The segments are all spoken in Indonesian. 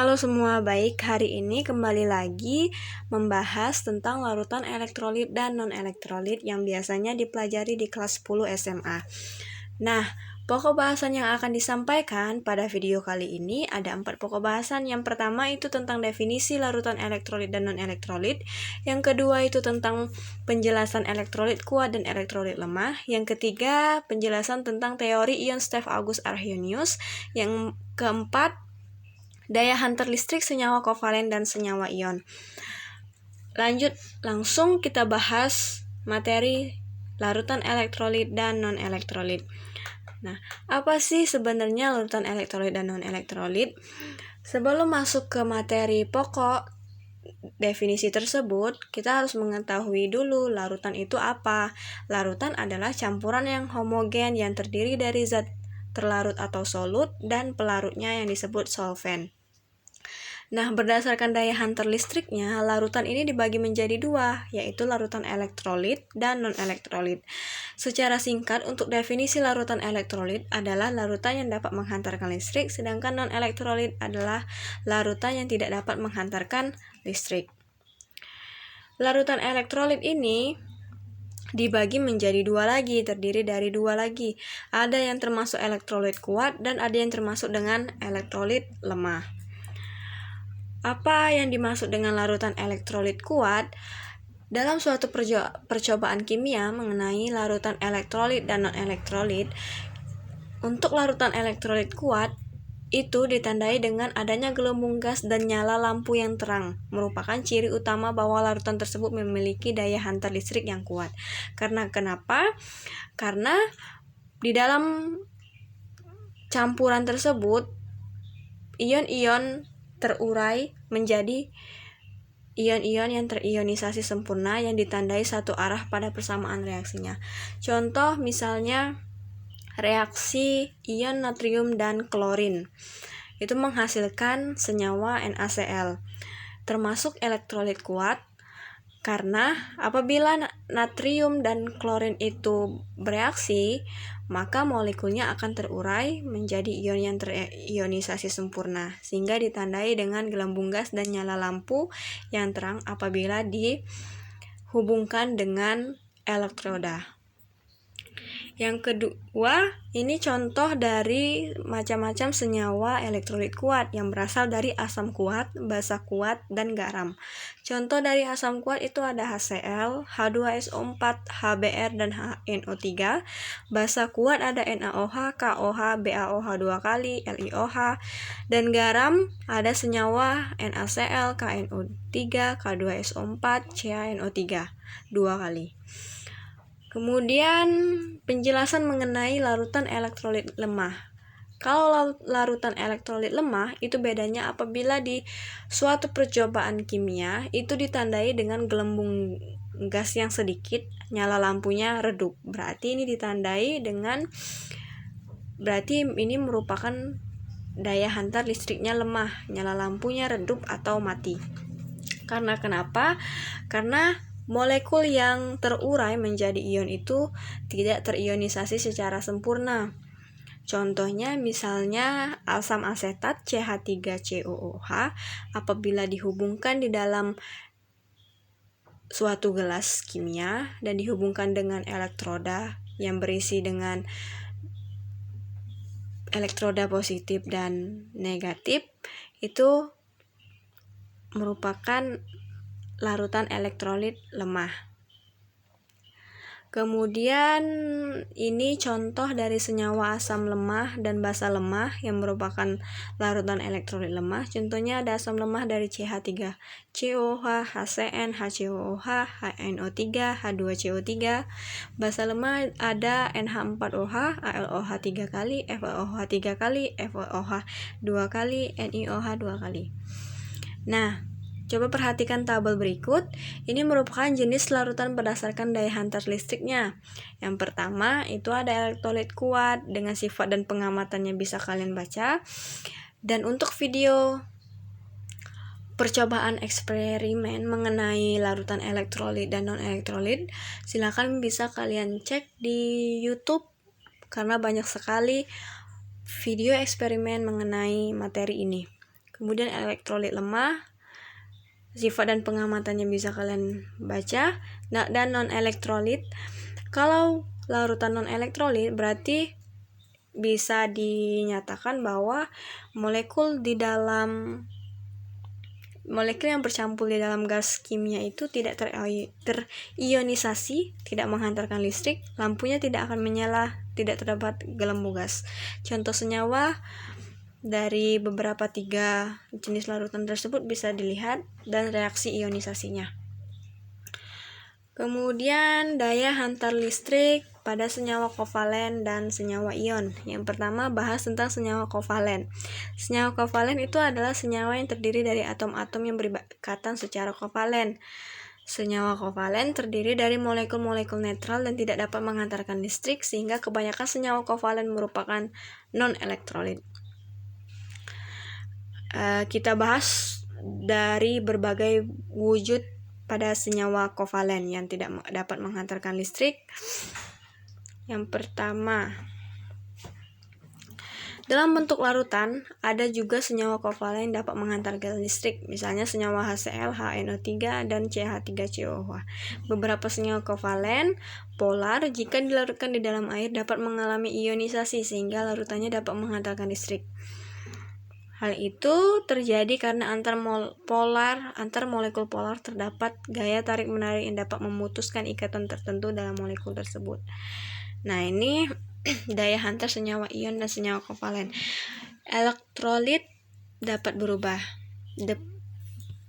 Halo semua, baik. Hari ini kembali lagi membahas tentang larutan elektrolit dan non-elektrolit yang biasanya dipelajari di kelas 10 SMA. Nah, pokok bahasan yang akan disampaikan pada video kali ini ada 4 pokok bahasan. Yang pertama itu tentang definisi larutan elektrolit dan non-elektrolit. Yang kedua itu tentang penjelasan elektrolit kuat dan elektrolit lemah. Yang ketiga, penjelasan tentang teori ion Steph August Arrhenius. Yang keempat, daya hantar listrik senyawa kovalen dan senyawa ion. Lanjut, langsung kita bahas materi larutan elektrolit dan non-elektrolit. Nah, apa sih sebenarnya larutan elektrolit dan non-elektrolit? Sebelum masuk ke materi pokok definisi tersebut, kita harus mengetahui dulu larutan itu apa. Larutan adalah campuran yang homogen yang terdiri dari zat terlarut atau solut dan pelarutnya yang disebut solvent. Nah, berdasarkan daya hantar listriknya, larutan ini dibagi menjadi dua, yaitu larutan elektrolit dan non-elektrolit. Secara singkat, untuk definisi larutan elektrolit adalah larutan yang dapat menghantarkan listrik, sedangkan non-elektrolit adalah larutan yang tidak dapat menghantarkan listrik. Larutan elektrolit ini dibagi menjadi dua lagi, terdiri dari dua lagi. Ada yang termasuk elektrolit kuat dan ada yang termasuk dengan elektrolit lemah. Apa yang dimaksud dengan larutan elektrolit kuat? Dalam suatu percobaan kimia mengenai larutan elektrolit dan non-elektrolit, untuk larutan elektrolit kuat, itu ditandai dengan adanya gelembung gas dan nyala lampu yang terang, merupakan ciri utama bahwa larutan tersebut memiliki daya hantar listrik yang kuat. Kenapa? Karena di dalam campuran tersebut, ion-ion terurai menjadi ion-ion yang terionisasi sempurna yang ditandai satu arah pada persamaan reaksinya. Contoh misalnya reaksi ion natrium dan klorin. Itu menghasilkan senyawa NaCl, termasuk elektrolit kuat, karena apabila natrium dan klorin itu bereaksi, maka molekulnya akan terurai menjadi ion yang terionisasi sempurna, sehingga ditandai dengan gelembung gas dan nyala lampu yang terang apabila dihubungkan dengan elektroda. Yang kedua, ini contoh dari macam-macam senyawa elektrolit kuat yang berasal dari asam kuat, basa kuat, dan garam. Contoh dari asam kuat itu ada HCl, H2SO4, HBr, dan HNO3. Basa kuat ada NaOH, KOH, BaOH 2 kali, LiOH. Dan garam ada senyawa NaCl, KNO3, K2SO4, CaNO3 2 kali. Kemudian penjelasan mengenai larutan elektrolit lemah. Kalau larutan elektrolit lemah itu bedanya apabila di suatu percobaan kimia itu ditandai dengan gelembung gas yang sedikit, nyala lampunya redup. Berarti ini merupakan daya hantar listriknya lemah, nyala lampunya redup atau mati. Karena kenapa? Karena molekul yang terurai menjadi ion itu tidak terionisasi secara sempurna. Contohnya misalnya asam asetat CH3COOH apabila dihubungkan di dalam suatu gelas kimia dan dihubungkan dengan elektroda yang berisi dengan elektroda positif dan negatif, itu merupakan larutan elektrolit lemah. Kemudian ini contoh dari senyawa asam lemah dan basa lemah yang merupakan larutan elektrolit lemah. Contohnya ada asam lemah dari CH3COOH, HCN, HCOOH, HNO3, H2CO3. Basa lemah ada NH4OH, ALOH 3 kali, FeOH 3 kali, FeOH 2 kali, NiOH 2 kali. Nah, coba perhatikan tabel berikut. Ini merupakan jenis larutan berdasarkan daya hantar listriknya. Yang pertama itu ada elektrolit kuat dengan sifat dan pengamatannya bisa kalian baca. Dan untuk video percobaan eksperimen mengenai larutan elektrolit dan non-elektrolit, silakan bisa kalian cek di YouTube karena banyak sekali video eksperimen mengenai materi ini. Kemudian elektrolit lemah, sifat dan pengamatannya bisa kalian baca. Nah, dan non-elektrolit, kalau larutan non-elektrolit berarti bisa dinyatakan bahwa molekul yang bercampur di dalam gas kimia itu tidak terionisasi, tidak menghantarkan listrik, lampunya tidak akan menyala, tidak terdapat gelembung gas. Contoh senyawa dari beberapa 3 jenis larutan tersebut bisa dilihat dan reaksi ionisasinya. Kemudian daya hantar listrik pada senyawa kovalen dan senyawa ion. Yang pertama bahas tentang senyawa kovalen. Senyawa kovalen itu adalah senyawa yang terdiri dari atom-atom yang berikatan secara kovalen. Senyawa kovalen terdiri dari molekul-molekul netral dan tidak dapat menghantarkan listrik, sehingga kebanyakan senyawa kovalen merupakan non-elektrolit. Kita bahas dari berbagai wujud pada senyawa kovalen yang tidak dapat menghantarkan listrik. Yang pertama, dalam bentuk larutan, ada juga senyawa kovalen yang dapat menghantarkan listrik, misalnya senyawa HCl, HNO3, dan CH3COH. Beberapa senyawa kovalen polar jika dilarutkan di dalam air dapat mengalami ionisasi sehingga larutannya dapat menghantarkan listrik. Hal itu terjadi karena antar molekul polar terdapat gaya tarik-menarik yang dapat memutuskan ikatan tertentu dalam molekul tersebut. Nah, ini daya hantar senyawa ion dan senyawa kovalen. Elektrolit dapat berubah.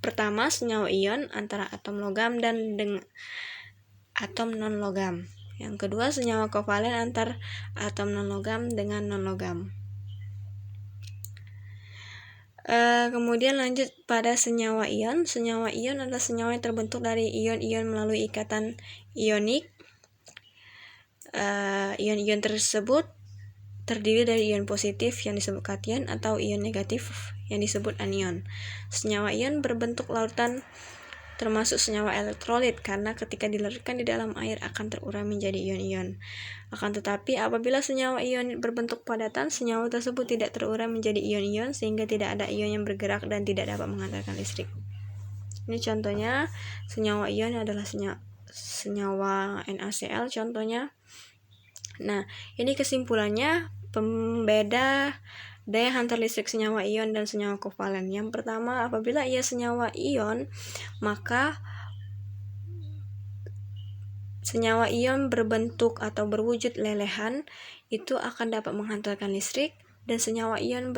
Pertama, senyawa ion antara atom logam dan atom non-logam. Yang kedua, senyawa kovalen antar atom non-logam dengan non-logam. Kemudian lanjut pada senyawa ion. Senyawa ion adalah senyawa yang terbentuk dari ion-ion melalui ikatan ionik. Ion-ion tersebut terdiri dari ion positif yang disebut kation atau ion negatif yang disebut anion. Senyawa ion berbentuk larutan termasuk senyawa elektrolit karena ketika dilarutkan di dalam air akan terurai menjadi ion-ion. Akan tetapi apabila senyawa ion berbentuk padatan, senyawa tersebut tidak terurai menjadi ion-ion sehingga tidak ada ion yang bergerak dan tidak dapat menghantarkan listrik. Ini contohnya senyawa ion adalah senyawa NaCl contohnya. Nah, ini kesimpulannya pembeda daya hantar listrik senyawa ion dan senyawa kovalen. Yang pertama, apabila ia senyawa ion, maka senyawa ion berbentuk atau berwujud lelehan itu akan dapat menghantarkan listrik, dan senyawa ion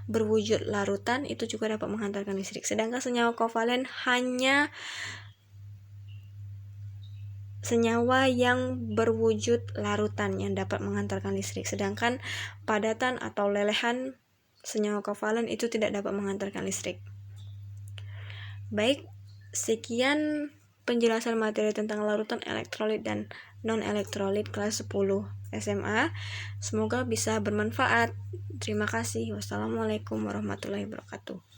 berwujud larutan itu juga dapat menghantarkan listrik. Sedangkan senyawa kovalen hanya senyawa yang berwujud larutan yang dapat menghantarkan listrik, sedangkan padatan atau lelehan senyawa kovalen itu tidak dapat menghantarkan listrik. Baik, sekian penjelasan materi tentang larutan elektrolit dan non-elektrolit kelas 10 SMA. Semoga bisa bermanfaat. Terima kasih. Wassalamualaikum warahmatullahi wabarakatuh.